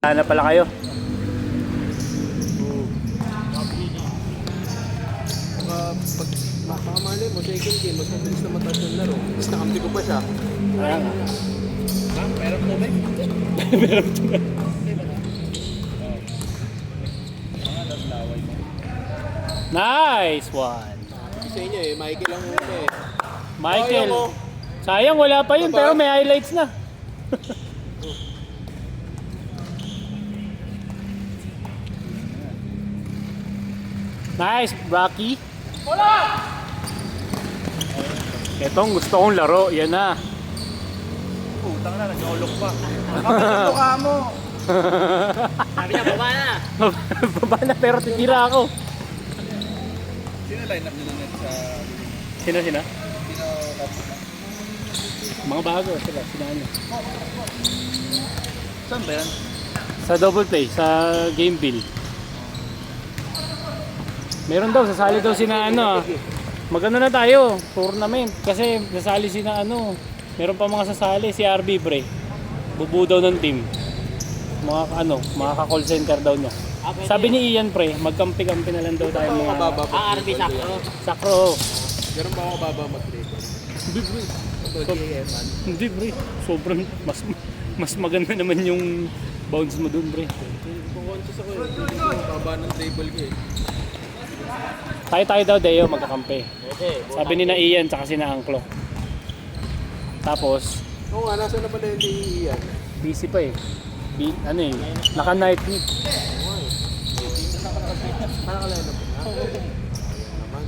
Ano pala kayo? Pag makamali mo, second game, mas mabilis na mataas yung laro. Mas nakampi ko pa siya. Ayan. Meron po ba? Meron to. Nice one. Sa inyo eh, Michael ang una eh. Michael. Oh, Sayang wala pa yun pero may highlights na. Nice, Rocky. Wala! Etong gusto kong laro, yan na. Putang na, nag-olok pa. Kapag mukha mo. Sabi niya, baba na. Baba na pero titira ako. Sino line up nyo na net sa... Sino? Sino up Mga bago sila, ano. Saan ba yan? Sa double play, sa game bill. Meron daw, sasali daw sina ano. Magano na tayo, tournament. Kasi sasali sina ano. Meron pa mga sasali, si RB pre. Bubuo daw ng team. Mga ano, mga ka-call center daw niya. Sabi ni Ian pre, magkampi-kampi na lang daw tayo mga... RB sakto. Sakro. Meron ba ako baba mag-dribble? Hindi pre. Evan. Hindi pre. Sobrang mas maganda naman yung bounce mo dun pre. Kung conscious ako eh, baba ng dribble ko eh. Tayo daw Deo magkakampi. Pwede. Sabi ni na Ian tsaka si na Angklo. Tapos, Oo nga, nasa na pala yung Ian? busy pa eh. Ano eh, naka-night meet. Nakakalala po na. Naman.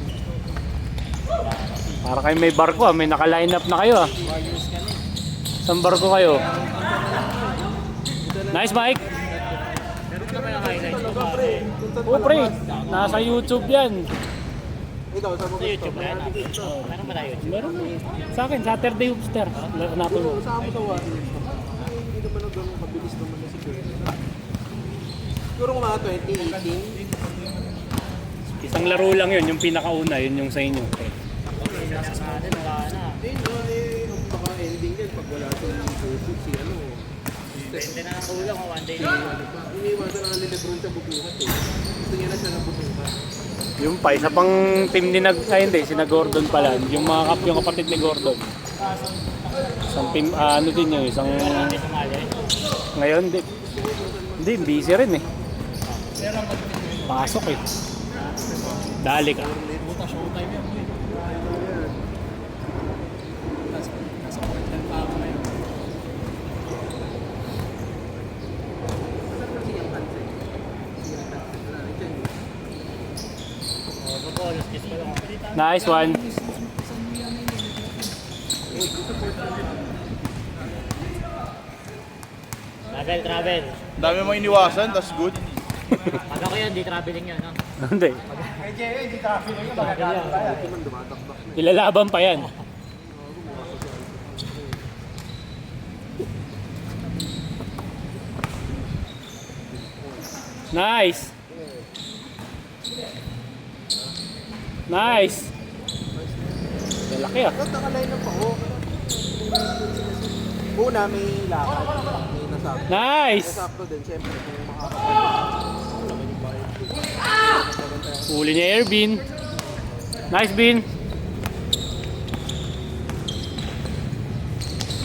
Para kayo may barko ah, may naka-line up na kayo ah. Saan barko kayo? Nice Mike! Meron ka ba yung highlights mo pare? Oh pre, nasa YouTube yan. Ikaw, saan mo Sa YouTube na yan. Meron ba tayo YouTube? Meron sa akin, Saturday Hoopster. Hanapin mo. Saan mo sa Warriors? Hindi naman ang ganun kabilis naman na si Curry. Siguro kung mga 2018. Isang laro lang yun, yung pinakauna, yun yung sa inyo. Nasa natin, wala na. Ang baka-ending din pag wala sa YouTube si ano. Pwede na kulang o one day lang. Iniiwasan na ni Lebron siya bubuhat eh. Gusto niya na siya na bubuhat. Yung pa, isa pang team ni hindi, sina Gordon pala. Yung yung kapatid ni Gordon. Isang team, ano din yun, isang... Hindi sumali. Ngayon, hindi, busy rin eh. Pasok eh. Dali ka. Nice one. Travel. Dami mo iniwasan, that's good. Pag ako yan, di traveling yan. No? Hindi. Ilalaban pa yan. Nice. Nice. Malaki ah. Ba't nakaline up ako? Una may lakad. May nasakto. Nice. Nasakto din, siyempre. Kung Huli niya Airbin. Nice Bin.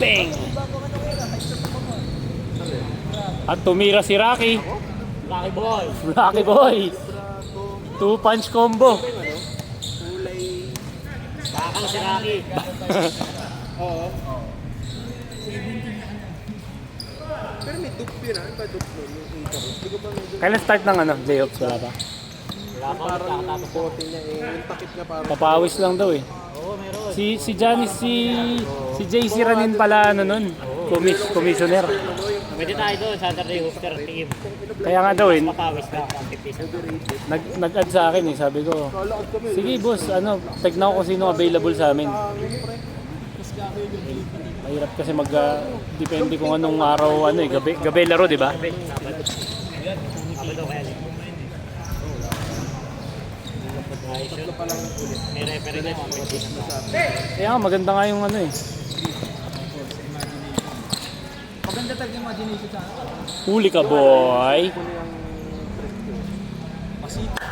Bang. At tumira si Rocky. Rocky boy. Rocky boy. Two punch combo. kulay... Bakang si Rocky. Oo. Pero may dupe yun ah. Ano ba dupe nun? Yung kita ko. Hindi ko ba medyo... Kailan start ng ano? Playoffs wala pa? Wala pa, Parang nakakatapos yung bote niya eh. Yung takip niya parang... Papawis lang daw eh. Oo, meron. Si Janice, si JC Ranin pala ano nun. Commissioner. Pwede tayo doon, Saturday Hooster team. Kaya nga daw eh. Mapawis na, 50 Nag-add sa akin eh. Sabi ko, Kalakad kami. sige boss, ano, tignan ko kung sino available sa amin. Mahirap kasi depende kung anong araw, ano eh, gabi laro, di ba? Sabado. Sabado kaya din. May referee na yung Kaya nga, maganda nga yung ano eh. Maganda talaga yung imagination sa akin. Huli ka, boy. Kuno yung trip ko. Masita.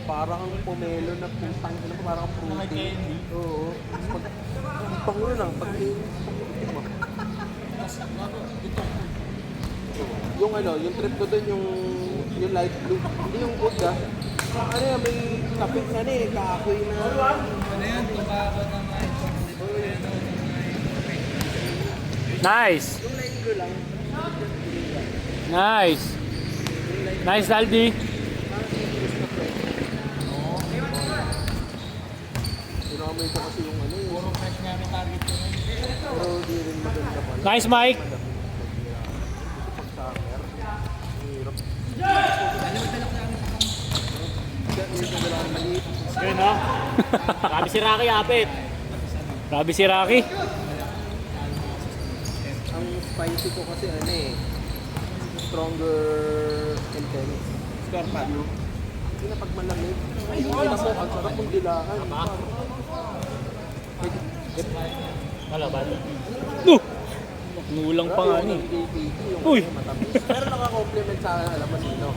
Parang ang pomelo na putang ina mo, parang fruity. Oo. Pag ang bango lang pag yung ano, yung trip ko doon yung light blue. Hindi yung wood ah. Ano yan, may kapit na kahoy na. Ano yan, tumakot ng Nice. yung light blue lang. Nice. Nice, Daldi. Sinamay ko kasi yung ano. Puro fresh nga may target ko. Pero di rin maganda pala. Nice, Mike. Pag summer, hirap. Yun, no? Grabe si Rocky, apit. Grabe si Rocky. Ang spicy ko kasi ano eh, stronger intense. Scorpio. Hindi na pag malamig. Ay, hindi na po. Ang sarap ng dilakan. Wala ba? Nulang pa nga ni. Yung Uy. matamis. Pero naka-compliment sa akin, alam mo sino.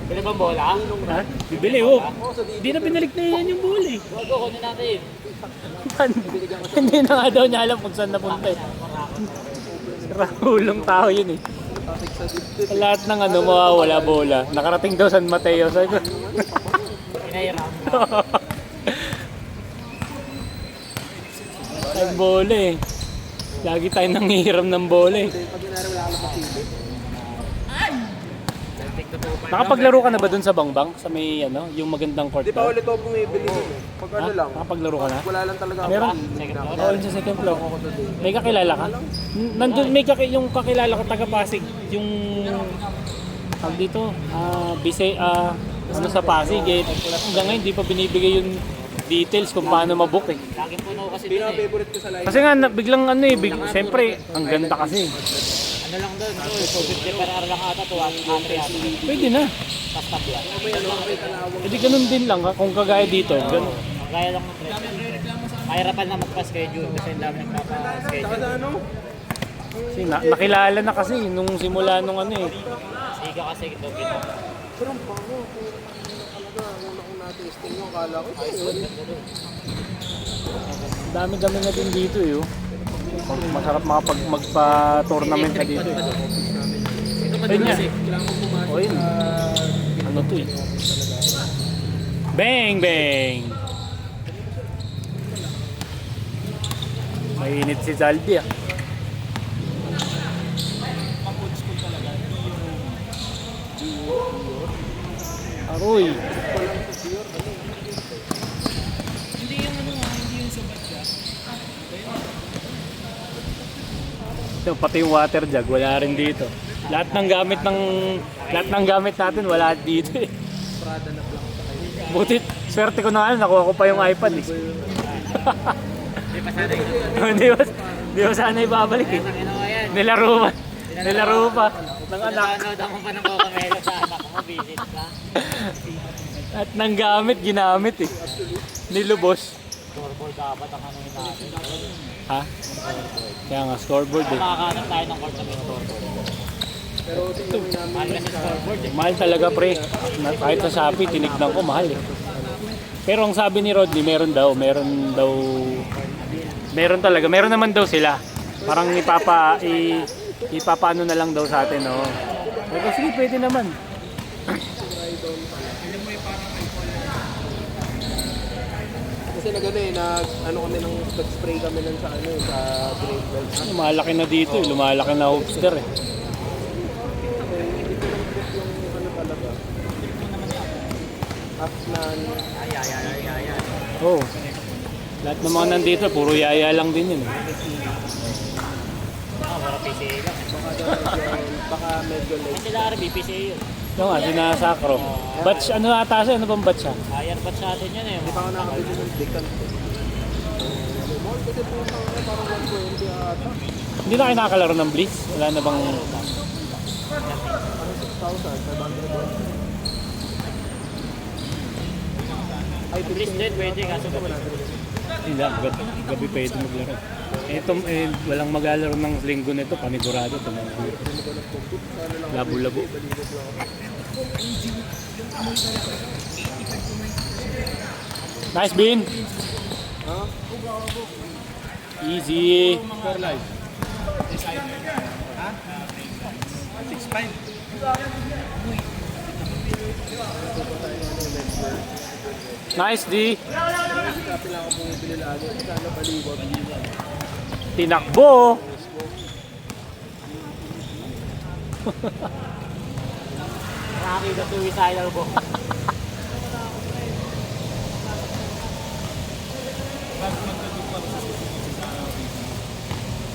Pwede bang bola? Ha? Bibili, oh. Oo, sa dito. Hindi na binalik na yan yung bowl eh. Bago, kunin natin. Hindi na nga daw niya alam kung saan napunta eh. Rahulong tao yun eh. Traffic sa dito. Sa lahat ng ano, mawawala bola. Nakarating daw San Mateo. Sabi ko, Pinahiram. ay bola eh. Lagi tayo nanghihiram ng bola eh. Pag inara wala ka na pasili. Nakapaglaro ka na ba dun sa Bangbang? Sa may ano, yung magandang court Di pa daw? ulit ako bumibili dun eh. Pag ano Ha? lang. Nakapaglaro ka na? Wala lang talaga ako. Meron? feeling na. Oo, yun sa second floor. May kakilala ka? Nandun may yung kakilala ko taga Pasig, yung tag dito, ano sa Pasig eh. Hanggang ngayon di pa binibigay yung details kung paano mabook eh. Laging puno kasi dun eh. Pinaka-favorite ko sa live. Kasi nga biglang ano eh, siyempre ang ganda kasi. Ano lang doon, 250 per hour lang ata, 200 ata. Pwede na. Tapos tapla. Hindi ganun din lang kung kagaya dito. Ganun. Kaya lang ng trip. Mahirapan na magpa-schedule kasi ang dami nagpapa-schedule. Saka sa ano? Kasi nakilala na kasi nung simula nung ano eh. Siga kasi ito gito. Pero ang bango. Talaga, una kong natisting yung akala ko. Dami-dami na din dito eh. Oh. Masarap magpa-tournament ka dito eh. Ayun nga. O yun. Ano to eh. Bang! Bang! Mainit si Zaldi ah. Aroy! Ito, pati yung water jug, wala rin dito. Lahat ng gamit natin wala dito eh. Butit, swerte ko na nga, nakuha ko pa yung iPad eh. Hindi pa sana ibabalik eh. Nilaro pa. Ng anak. Nanonood ako pa ng Coca-Cola sa anak mo, visit ka. At ng gamit, ginamit eh. Nilubos. Scoreboard dapat ang ano yun natin. Ha? Kaya nga, scoreboard eh. Makakahanap tayo ng court na may scoreboard. Pero tingnan mo namin. Mahal kasi scoreboard eh. Mahal talaga pre. Kahit sa Shopee, tinignan ko, mahal eh. Pero ang sabi ni Rodney, meron talaga. Meron naman daw sila. Parang ipapaano na lang daw sa atin, no. Pero sige, pwede naman. Kasi ano kami nag-spray kami nun sa grade belt. Lumalaki na dito eh. Lumalaki na hopster eh. Hindi ko lang trip yung ano talaga. Afnan. Oo. Lahat ng mga nandito, puro yaya lang din yun eh. Para PCA lang. Baka medyo late. Kasi sila RB, PCA yun. Yung nga, sinasakro. Batch, ano ata siya? Ano bang batch siya? Ayan batch natin yan eh. Hindi pa ako nakabili ng decant. Mall kasi po parang 120 ata. Hindi na kayo nakakalaro ng Blitz? Wala na bang... Parang 6,500. Ay, Please din, pwede kaso gabi. Hindi, gabi pwede maglaro. Ito, walang maglalaro ng linggo nito, panigurado. Labo-labo. Nice, Bean. Ha? Easy. Score live. 6.5. Nice, D. Kasi lang ako bumibili lagi. Sana baliwag. Tinakbo. Rocky the suicidal ko.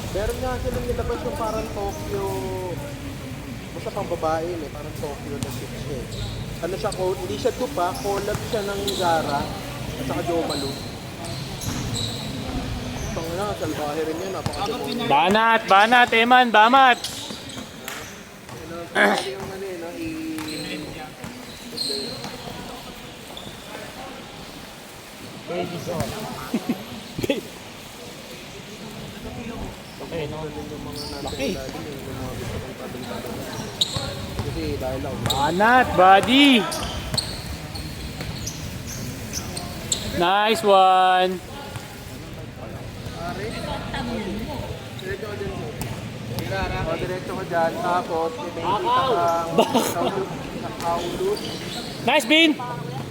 Meron nga silang nilabas yung parang Tokyo. Basta pang babae yun eh. Parang Tokyo na shit siya eh. Ano siya, hindi siya dupa. Collab siya ng Zara. At saka Jo Malone. Ito nga, salbahe rin yun. Napaka-demon. Banat, banat, Eman, bamat. Pwede yung ano eh, no? Okay, no? Laki. Kasi dahil ako. Banat, buddy. Nice one. O, diretso ko dyan. Tapos, may makikita kang kaulus. Nice, Bean.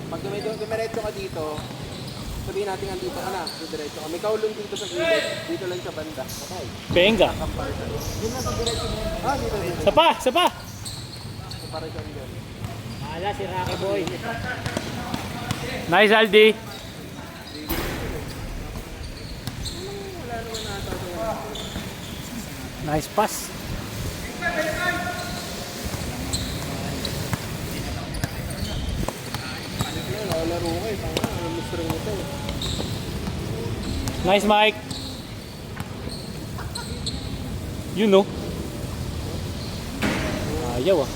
Pag dumiretso ka dito, sabihin natin andito ka na, diretso ka. May kaulong dito sa gilid, dito lang sa banda. Okay. Benga. Yun na sa diretso mo. Dito. Sapa, sapa. Comparison dyan. Mahala si Rocky Boy. Nice, Aldi. Nice pass. Lalaro ko eh. Ang mistring nito eh. Nice, Mike. You know. Ayaw ah.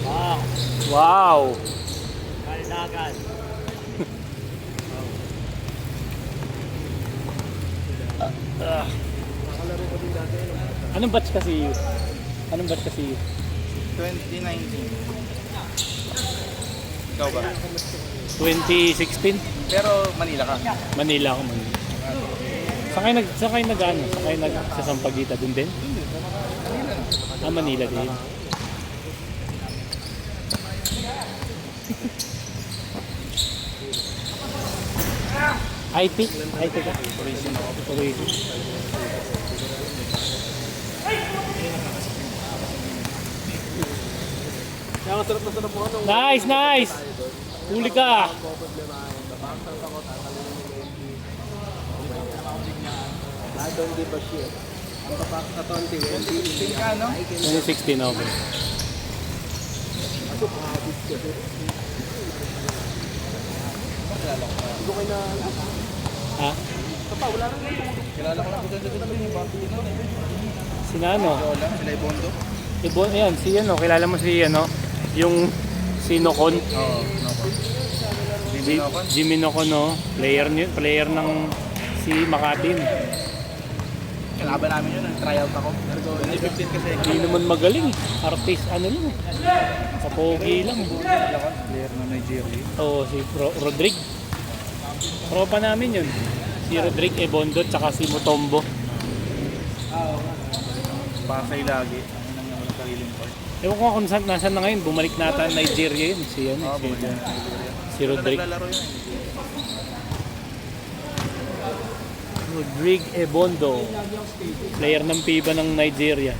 Ah, Wow. kaldagan. Anong batch kasi you? Anong batch kasi you? 2019. Ikaw ba? 2016? Pero Manila ka. Manila ako, Manila. Saan kayo nag-ano? Saan kayo sa Sampaguita? Dun din? Ah, Manila din. IT? IT ka? Tourism. Kaya ang sarap na sarap mo ano. Nice, nice! Huli ka! I don't give a shit. Ang papasok ka 20. Ka, no? 2016, okay. Pasok habit ka. Hindi ko kayo na... Ha? Papa, wala nang natulog. Kilala ko lang dito yung Baki. Sina ano? Lola, sila Ibondo. Ayan, si ano, kilala mo si ano? Yung si Nocon. Oo, Nocon. Jimmy Nocon, no? Player ng si Makatin. Kalaban namin yun, nag-tryout ako. 2015 kasi. Hindi naman magaling. Artist, ano lang. Sa pogi lang. Player ng Nigeria. Oo, si Rodrigue. Tropa namin yun. Si Rodrigue Ebondo tsaka si Mutombo. Pasay lagi. Ano nang naman ang sariling part. Ewan ko kung nasaan na ngayon. Bumalik nata ang Nigeria yun. Si, ano, Oo, si, bumalik. si Rodrigue. Naglalaro yun. Rodrigue Ebondo. Player ng FIBA ng Nigeria.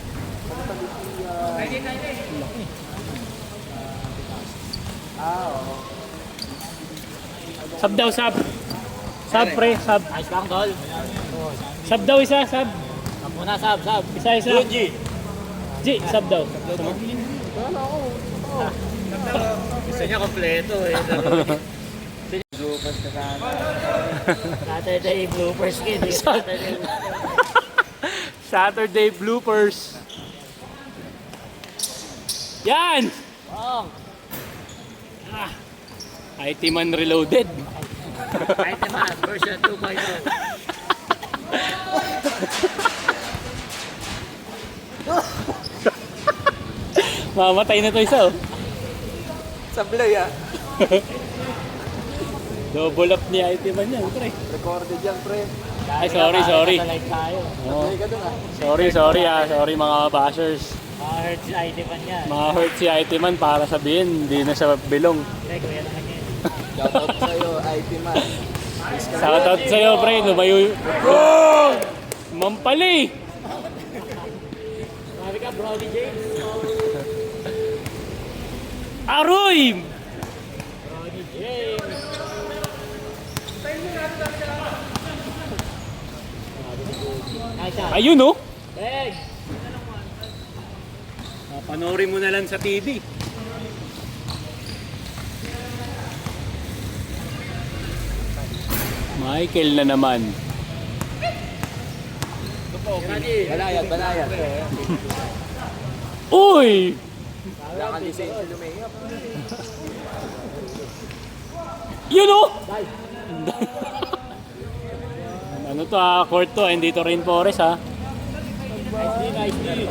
Sub daw, sub. Sub, pre, sub. Ayos lang, tol. Sub daw isa, sub. Sab muna, sab. Isa, isa. G, sub daw. Gusto niya kompleto eh. Shoutouts ka sa ano. Saturday bloopers kid. Saturday. Saturday bloopers. Yan! Oh. IT Man Reloaded. Kahit naman, version 2.0. Mamatay na to isa oh. Sablay ah. Double up ni IT Man yan, pre. Recorded yan, pre. Ay, sorry. Live tayo. Oh. Sablay ka dun ah. Sorry sorry mga bashers. Hurt si ID man yan. Mga hurt si IT Man para sabihin, hindi na siya bilong. Hindi, kuya naman yan. Shoutout sa'yo, IT man. Shoutout sa'yo, pre. Lumayo. Mampali! Sabi ka, Brody James. Aroy! Brody James. Nice shot. Ayun oh! Beg! Panoorin mo na lang sa TV. Michael na naman. Banayad. Uy! Wala kang lisensya lumihap. Yun oh! Ano to court to, hindi to Rainforest ha.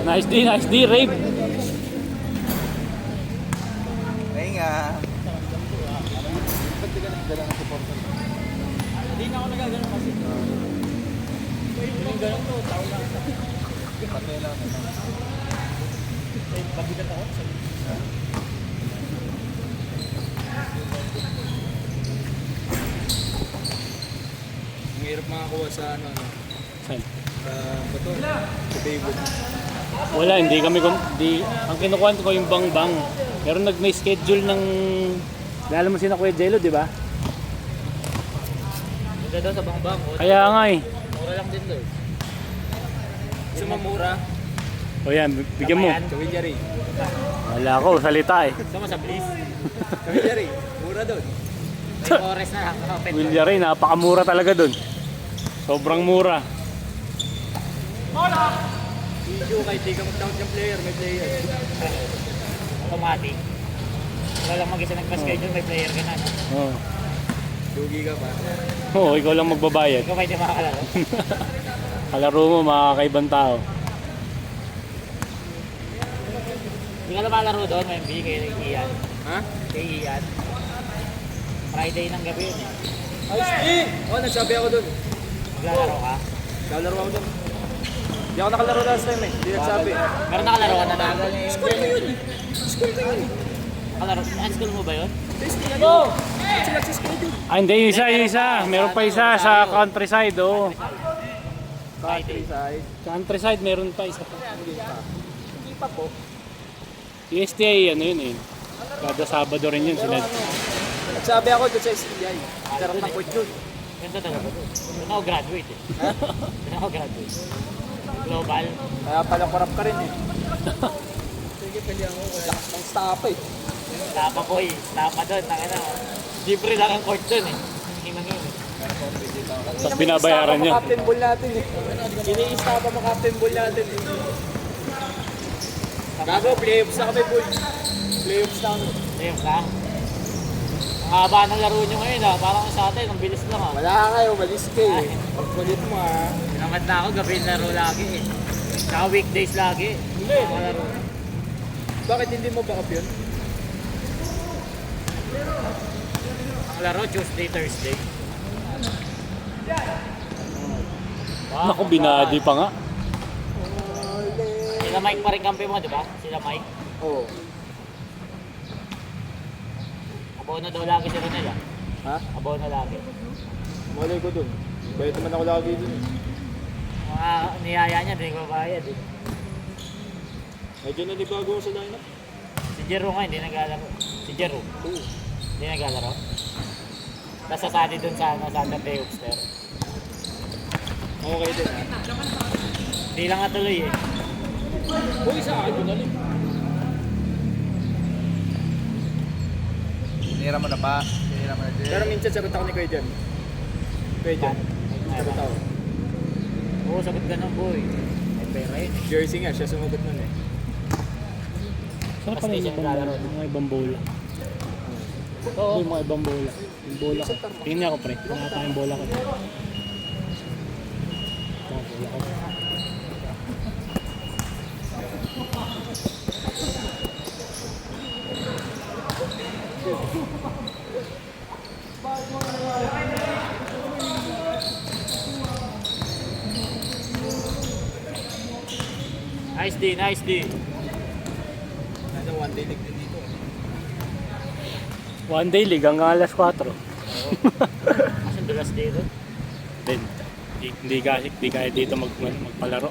Nice D, Rape. Ay nga. Hindi na ako nagagano kasi. Yung ganun to, tao lang. Patay lang. Pabigat ako. Ang hirap makakuha sa ano. Saan? Bato. Sa Baywood. Wala, hindi kami, ang kinukuha ko yung bang-bang. Pero may schedule ng, lalo mo sina Kuya Jello, di ba? Ito daw sa Bangbang. Kaya nga eh. Mura lang din daw. Gusto mo mura? O yan, bigyan mo. Tama yan. Kawilyari. Wala ko, salita eh. Gusto mo sa Bliss? Kawilyari. Mura doon. May forest na lang. Kapit. Wilya rin, napakamura talaga dun. Sobrang mura. Video kahit di ka mag-count yung player, may player. Automatic. Wala lang mag-isa nagpa-schedule, may player ka na. No? Oo, Lugi ka pa. ikaw lang magbabayad. Ikaw ba hindi makakalaro? Kalaro mo, makakaibang tao. Hindi ka lumalaro doon, may MB kay Ian. Ha? Kay Ian. Friday ng gabi yun eh. Ay, Steve! Oh, nagsabi ako doon. Maglalaro ka? Lalaro ako doon. Hindi ako nakalaro last time eh. Hindi nagsabi. Meron nakalaro ka na na? School ko yun eh. School ko yun eh. Nakalaro? High school mo ba yun? Go! Sila sa school yun. Ah, hindi, isa. Meron pa isa sa countryside, oh. Friday. Side. Countryside, meron pa isa pa. Hindi pa po. ESTA, ano yun eh. Kada Sabado rin yun sila. Nagsabi ako doon sa STI. Sarap ng court yun. Ganda talaga. Doon ako graduate eh. Doon ako graduate. Global. Kaya pala korap ka rin eh. Sige, pili ako. Lakas ng stop eh. Tapa boy. Tapa doon. Tangina. Libre lang ang court doon eh. Hinang yun eh. Tapos binabayaran niya. Captain ball natin eh. Ini-istapa mo captain ball natin eh. Gago, playoffs na kami boy. Playoffs na kami. Ayun lang. Ang haba ng laro nyo ngayon ah. Parang sa atin, ang bilis lang ah. Wala kayo, malis kayo eh. Pagkulit mo ah. Pinamad na ako, gabi laro lagi eh. Saka weekdays lagi. Hindi. Laro. Bakit hindi mo backup yun? Ang laro, Tuesday, Thursday. Naku, binadi pa nga. Sila Mike pa rin kampi mo, di ba? Sila Mike. Oo. Abono daw lagi si Ronel ah. Ha? Abono lagi. Malay ko dun. Bayad naman ako lagi dun eh. Mga niyaya niya, hindi ko bayad eh. Medyo nanibago ako sa lineup. Si Jero nga, hindi naglalaro. Si Jero, Oo. hindi naglalaro. Tapos sasali dun sa Saturday Upster. Okay din ha. Hindi lang natuloy eh. Uy, sa akin yun ulit. Tinira mo na pa. Pero minsan sagot ako ni Kuya Jan. Kuya Jan. Sagot ako. Oo, sagot ka ng boy. May pera yun. Jersey nga, siya sumugot nun eh. Saan pala yung mga ibang bola? Oo. Yung mga ibang bola. Yung bola ko. Tingnan niya ako pre. Wala tayong bola ko. Ito, bola ko. Nice D, nice D. Nasa one day league din dito. One day league hanggang alas 4. Kasi dulas dito. Then, hindi kaya dito magpalaro.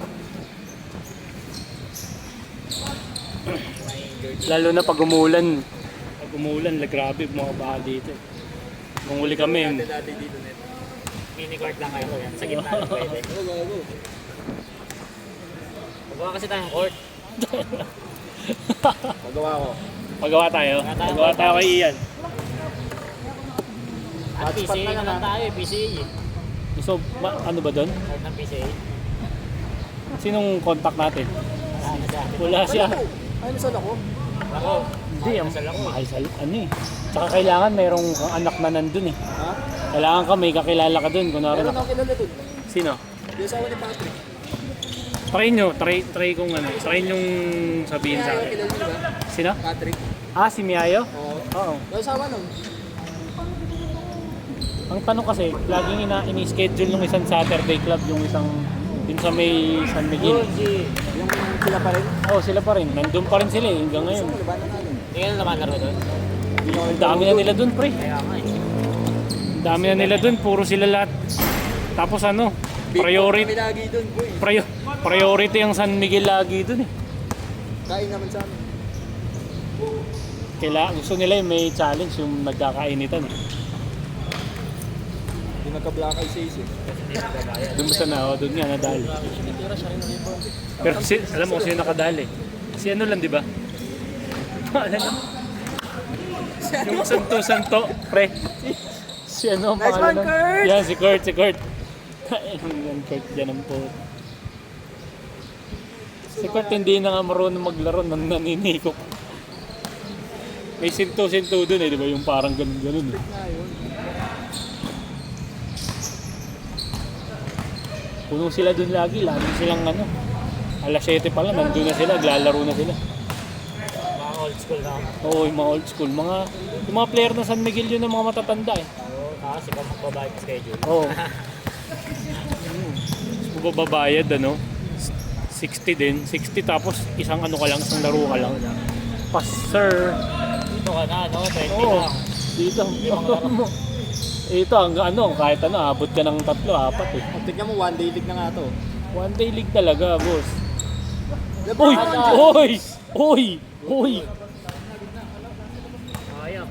Lalo na pag umulan. Pag umulan, grabe mga baha dito. Nung huli kami, Dati dito nito. Mini court lang kayo yan. Sa gitna lang pwede. Go. Magawa kasi tayong court. Magawa ko. magawa tayo. Magawa tayo kay Ian. At PCA na lang tayo, PCA eh. So, ano ba doon? Court ng PCA. Sinong contact natin? Ano siya? Wala siya. Ay, nasaan ako? Ako. Hindi, ang Nasal ako eh. mahal sa ano eh. Tsaka kailangan mayroong anak na nandun eh. Ha? Kailangan ka may kakilala ka dun. Kunwari Meron na. ako kilala dun. Sino? Yung asawa ni Patrick. Try kung ano. Try yung sabihin sa Kaya akin. kilala niyo ba? Sino? Patrick. Ah, si Miayo? Oo. Oo. Yung asawa nun. Ang tanong kasi, laging ini-schedule nung isang Saturday club, yung isang din sa may San Miguel. Yun, G. Yung sila pa rin. Oo, sila pa rin. Nandun pa rin sila eh, hanggang ngayon. Gusto mo, labanan namin. Hindi ka na naman laro doon. Ang dami na nila dun, pre. Kaya nga eh. Ang dami na nila dun, puro sila lahat. Tapos ano, priority Kami lagi dun, boy. priority ang San Miguel lagi dun eh. Kain naman sa amin. Gusto nila yung may challenge, yung nagkakainitan eh. Yung nagka-black eyes eh. Doon basta na, doon nga nadali. Pero alam mo kung sino nakadali? Si ano lang, di ba? Alam mo? Yung santo, pre. Si ano ang Nice pangalan one, nun? Kurt! Yan, si Kurt. Yan, Kurt, dyan ang po. Si Kurt hindi na nga marunong maglaro, naniniko. May sinto dun eh, di ba? Yung parang ganun eh. Puno sila dun lagi silang ano. Alas 7 pa lang, nandun na sila, naglalaro na sila. Mga old school na ako. Oo, yung mga old school. Yung mga player ng San Miguel yun ang mga matatanda eh. Oo, tapos ikaw magbabayad sa schedule. Oo. Kung babayad ano, 60 din. 60 tapos isang ano ka lang, isang laro ka lang. Pas, sir. Dito ka na, no? 20 Oo. lang. Dito. Ito, hanggang ano, kahit ano, abot ka ng 3, 4 eh. Tignan mo, one day league na nga to. One day league talaga, boss. Uy! Uy! Sayang.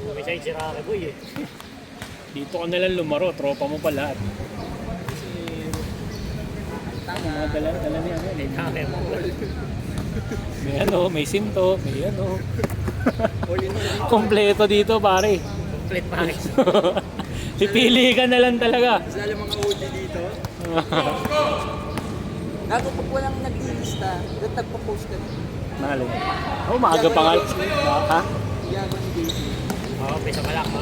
Besides si Rocky Boy eh. Dito ka nalang lumaro, tropa mo pa lahat. Mga dala niya, Dami mo. may ano, may sinto, may ano. All in all. Kompleto dito, pare. Complete package. Pipili ka na lang talaga. Kasi alam mga OG dito. Ako pag walang naglilista, ba't nagpo-post ka na? Nalo. Oh, maaga pa nga. Ha? Yaman ni Daisy. Oo, pisa pa lang, no?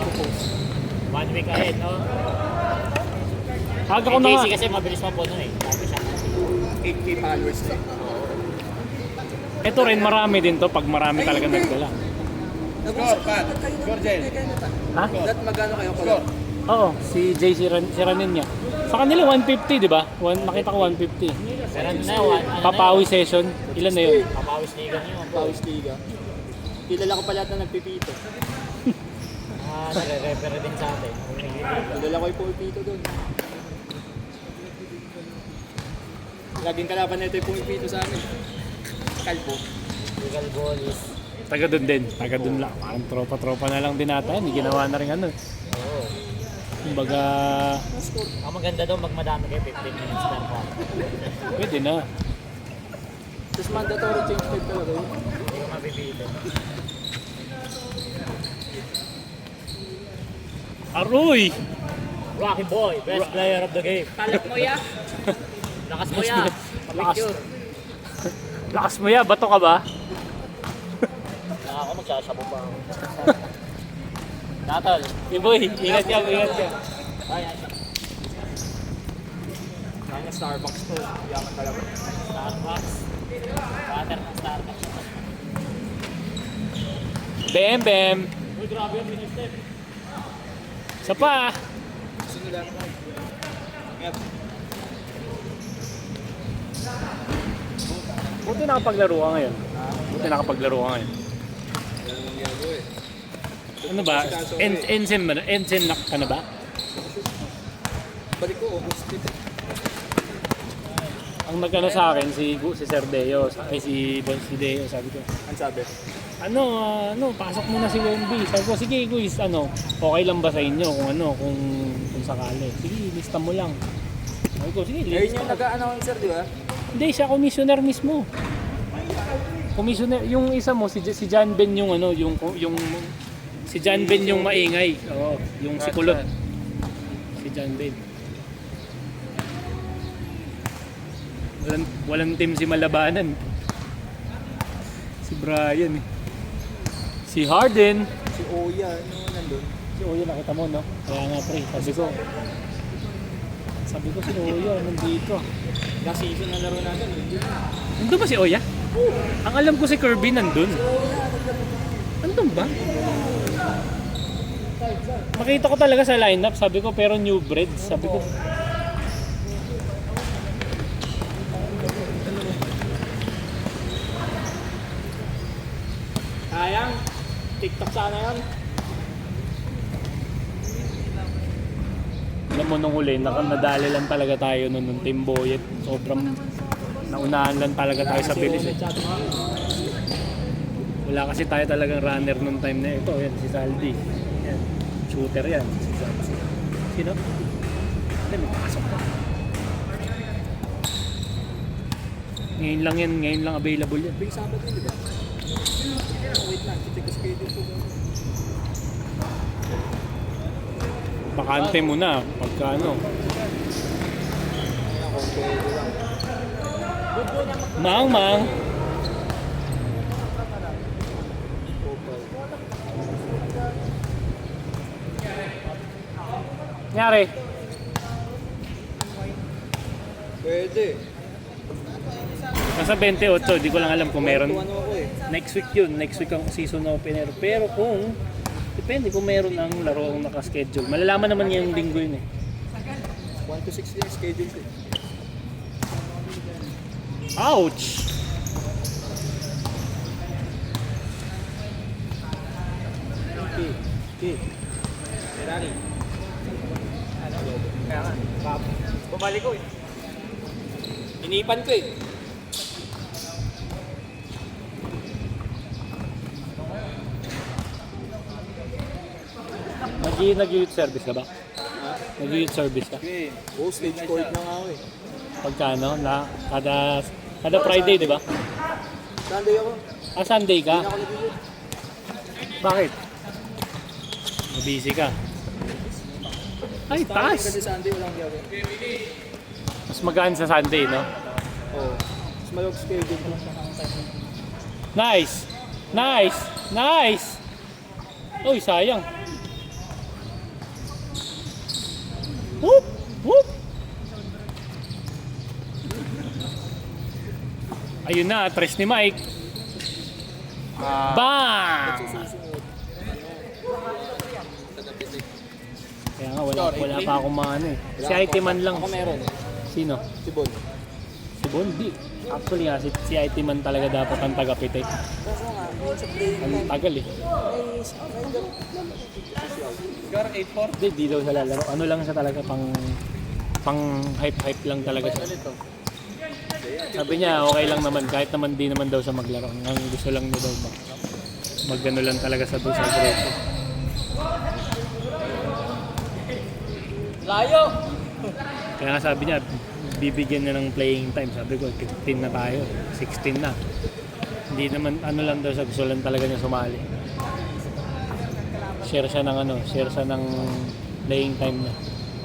1 week ahead, no? Aga ko Kay na nga. JC kasi mabilis pa po nun eh. Sabi siya. 8K followers na. Ito rin, marami din to pag marami talaga nagdala. Nag-usap kayo na ta. Ha? That magano kayo ko? Oo, si Jay si Ranin niya. Sa kanila 150, di ba? Nakita ko 150. Pero ano na, ano Papawi session, ilan na yun? Papawis liga niyo. Pawis Liga. Kilala ko pala na nagpipito. Nare-refer din sa atin. Kilala ko yung pumipito doon. Laging kalaban na ito yung pumipito sa amin. Kalbo. Legal goalies. Taga doon din, taga doon lang. Parang tropa-tropa na lang din ata yan. Hindi ginawa na rin ano. Oo. Kumbaga, Ang maganda doon, magmadami kayo 15 minutes lang pa. pwede na. Tapos mandatory change time talaga yun. Hindi ko mapipili. Aroy! Rocky Boy, best player of the game. Talak mo ya. Lakas mo ya. Picture. Lakas mo ya, bato ka ba? Ako magsasabo pa ako. Natol. Hey boy, ingat ka, ingat ka. Ay, ay. Kaya Starbucks to. Yaman talaga. Starbucks. Water ng Starbucks. Bem, bem. Uy, grabe yung mini-step. Isa pa. Sunod lang. Ingat. Buti nakapaglaro ka ngayon. Buti nakapaglaro ka ngayon. Yan ang gago eh. Ano ba? Ensign ba? Ensign na ka na ba? Balik ko, August 5. Ang nagkano sa akin, si Sir Deo, ay si Deo, sabi ko. Ang sabi? Pasok mo na si Wemby. Sabi ko, sige guys, okay lang ba sa inyo kung sakali. Sige, lista mo lang. Sabi ko, sige, Ngayon lista yung mo. nag-announcer, di ba? Hindi, siya commissioner mismo. Commissioner, yung isa mo, si John Ben yung si John Ben yung maingay. Oo, yung si Kulot. Si John Ben. Walang team si Malabanan. Si Brian eh. Si Harden. Si Oya, nandun? Si Oya nakita mo no? Kaya nga pre, sabi ko si Oya nandito. Last season na laro natin. Nandun ba si Oya? Ang alam ko si Kirby nandun. Nandun ba? Makita ko talaga sa lineup, sabi ko pero new breed, sabi ko. Sayang. TikTok sana yan. Alam mo nung huli, nadali lang talaga tayo nung Team Boyet. Sobrang naunahan lang talaga tayo sa bilis eh. Wala kasi tayo talagang runner nung time na ito. Yan, si Saldi. Yan. Shooter yan. Si Saldi. Sino? Hindi, magpasok pa. Ngayon lang yan, ngayon lang available yan. Big Sabbath yun, di ba? Wait lang, check the schedule ko. Bakante mo na, pagka Mang. Nangyari? Pwede. Nasa 28, di ko lang alam kung meron. Ano ako eh. Next week yun, next week ang season opener. Pero depende kung meron ang laro ang nakaschedule. Malalaman naman yung linggo yun eh. 1 to 6 yung schedule ko. Ouch! Ferrari. Kaya nga. Bumalik ko eh. Inipan ko eh. Nag-youth service ka ba? Nag-youth service ka? Okay. Oh, stage court na nga ako eh. Pagkano? Kada Friday, di ba? Sunday ako. Sunday ka? Hindi na ako nag-yun. Bakit? Busy ka. Ay, taas! Kasi Sunday walang gawin. Mas magaan sa Sunday, no? Oo. Mas malog-schedule ko lang sa time. Nice! Nice! Nice! Uy, sayang. Whoop! Whoop! Ayun na, tres ni Mike. Bang! Kaya nga, wala pa akong mga ano eh. Si IT man lang. Ako meron. Sino? Si Bon. Si Bondi. Actually nga, si IT man talaga dapat ang taga-pitik. Ang tagal eh. Gar 8-4. Hindi, di daw siya lalaro. Ano lang siya talaga, pang hype lang talaga siya. Sabi niya, okay lang naman, kahit naman di naman daw siya maglaro. Ang gusto lang niya daw mag-ano lang talaga sa doon sa grupo. Layo! Kaya nga sabi niya, bibigyan na ng playing time. Sabi ko, 15 na tayo, 16 na. Hindi naman, ano lang daw, sa gusto lang talaga niya sumali. Share siya ng share siya ng playing time niya.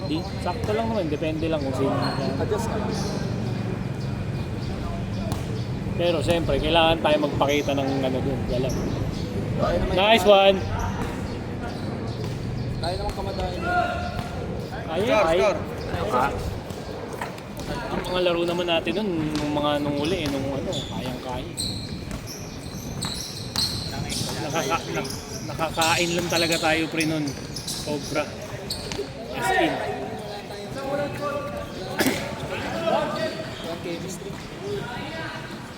Di, sakto lang naman, depende lang kung sino. Adjust ka. Pero siyempre, kailangan tayo magpakita ng dun, galaw. Kaya naman, Nice one! kaya naman kamadahin. Kaya, kaya. Ang mga laro naman natin nun, nung uli, kayang-kaya. Nakakain lang talaga tayo pre nun. Sobra. As in.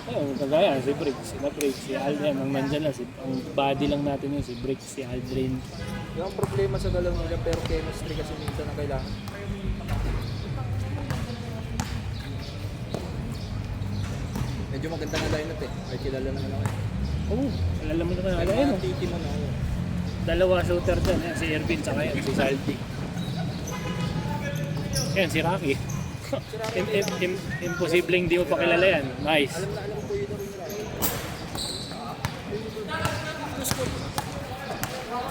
Ayun, kagaya, si Briggs, si Aldrin, ang nandyan lang, ang body lang natin yun, si Briggs, si Aldrin. Yung problema sa dalawa nila, pero chemistry kasi minsan ang kailangan. Medyo maganda na lineup eh. Ay kilala naman ako eh. Oo, alala mo naman, Ay, ayun, titi mo na ako. dalawa shooter dyan, yan, si Ervin, saka yan, si Salty. Yan, si Rocky. Imposibleng di mo pa kilala yan. Nice. Alam ko yun rin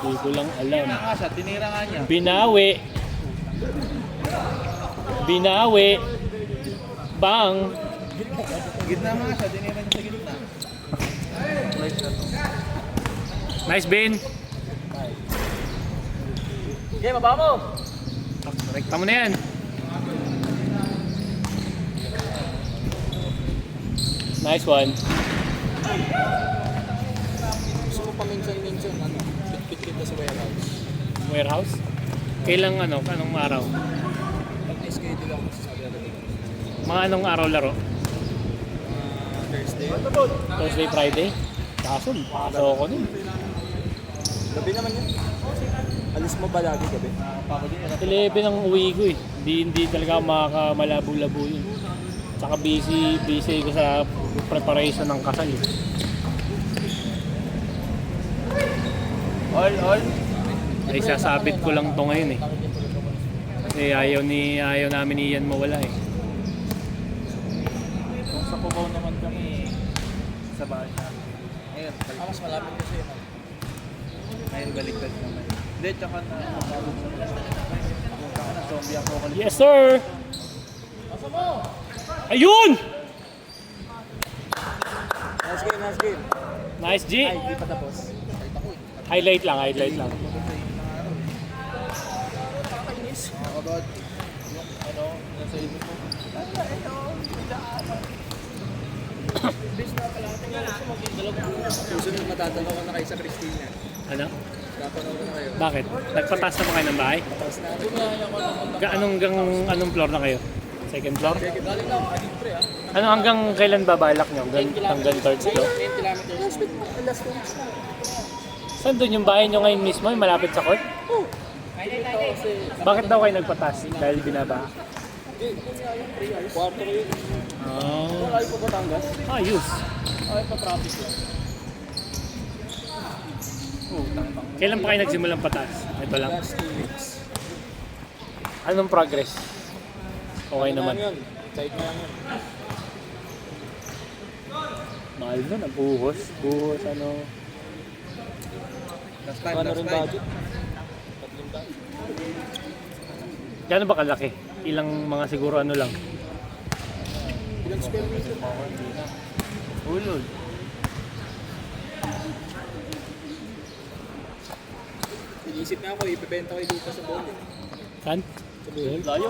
Hindi ko lang alam. Nga siya, tinira nga niya. Binawi. Binawi. Bang. Gitna nga siya, tinira niya sa gitna. Nice, Ben. Okay, mababa mo! Rekta mo na yan. Nice one. Gusto mo pa minsan, bit-bit kita sa warehouse. Warehouse? Kailang anong araw? Pag na-schedule ako masasabi agad. Mga anong araw laro? Thursday. Thursday, Friday? Kaso, pasok ako nun. Gabi naman yun. Alis mo ba lagi gabi? 11 ang uwi ko eh. Hindi talaga makamalabo-labo yun. Tsaka busy ko sa preparation ng kasal eh. All. Ay sasabit ko lang to ngayon eh. Kasi ayaw namin ni Ian mawala eh. Kung sa Cubao naman kami, sa bahay namin. Ngayon, Mas malapit kasi yun. ngayon baliktad naman. Hindi, tsaka na mapagod sa mga. Punta ka na, zombie ako. Yes sir! Ayun! Nice game. Nice G! Ay, hindi pa tapos. Highlight lang. How about yung nasa ibig mo? Susunod matatanong ko na kayo sa Christina. Ano? Tatanong ko na kayo. Bakit? Nagpataas na ba kayo ng bahay? Tapos na ito. Anong floor na kayo? Second floor? Galing na ako, libre ah. Ano hanggang kailan ba balak nyo? Hanggang third floor? 10 kilometers. Last week na. Saan doon yung bahay nyo ngayon mismo? Yung malapit sa court? Oh. Kasi, Bakit daw kayo nagpataas? Dahil binaba? kwarto ko yun. Oh. Ayaw pa Batangas? Ayos. Ayaw pa traffic yun. Kailan pa kayo nagsimulang pataas? Ito lang. Last 2 weeks. Anong progress? Okay naman. Yun. Kahit na yan. Mahal nun, ang buhos. Buhos, ano. Last time. Ano rin budget? Tatlong tayo. Gano'n ba kalaki? Ilang mga siguro ano lang? Ilang square meter? Ulol. Inisip na ako, ipibenta ko yung lupa sa Bole. Saan? Sa Bole. Layo.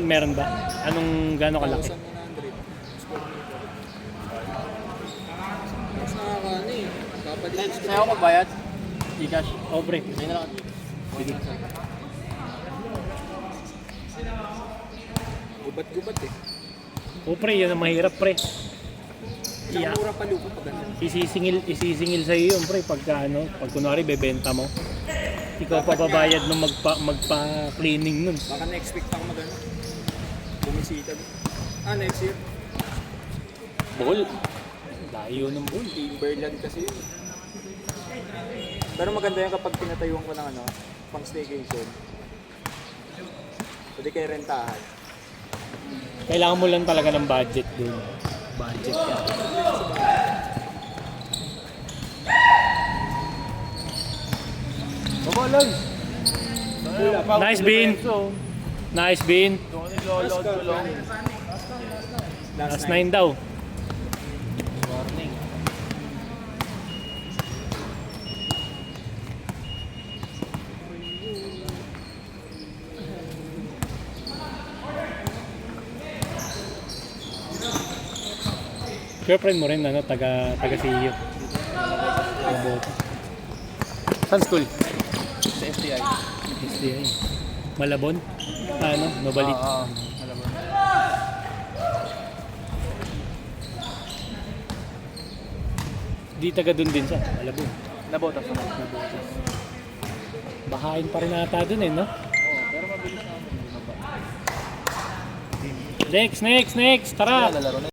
Meron ba? Anong gano'n kalaki? 1,100 square meter. Mas nakakaano eh. Kapalinis ko. Sa'yo ako magbayad? Gcash. Oh, pre. Hindi na lang. Sige. Gubat-gubat eh. Oh, pre, yun ang mahirap, pre. Tsaka Yeah. mura pa lupa pag ganun. Isisingil sa iyo yun, pre, pag kunwari bebenta mo. Ikaw pa babayad nung magpa-cleaning nun. Baka next week pa ako mag-ano. Bumisita doon. Next year. Bol. Layo ng bol. Timberland kasi yun. Pero maganda yan kapag pinatayuan ko ng pang staycation. Pwede kayo rentahan. Kailangan mo lang talaga ng budget dun. Budget ka. Babalag! Nice bean. Nice bean. Doon niloload ko lang. Last 9 daw. Warning. Girlfriend mo rin, ano, taga CU. Saan school? Sa FTI. SDI. Malabon? Ano? Nobalit? Oo. Alam mo. Di taga dun din siya. Malabon. Nabotas ako. Bahain pa rin ata dun eh, no? Oo, pero mabilis na ako. Next! Tara! Lalaro na.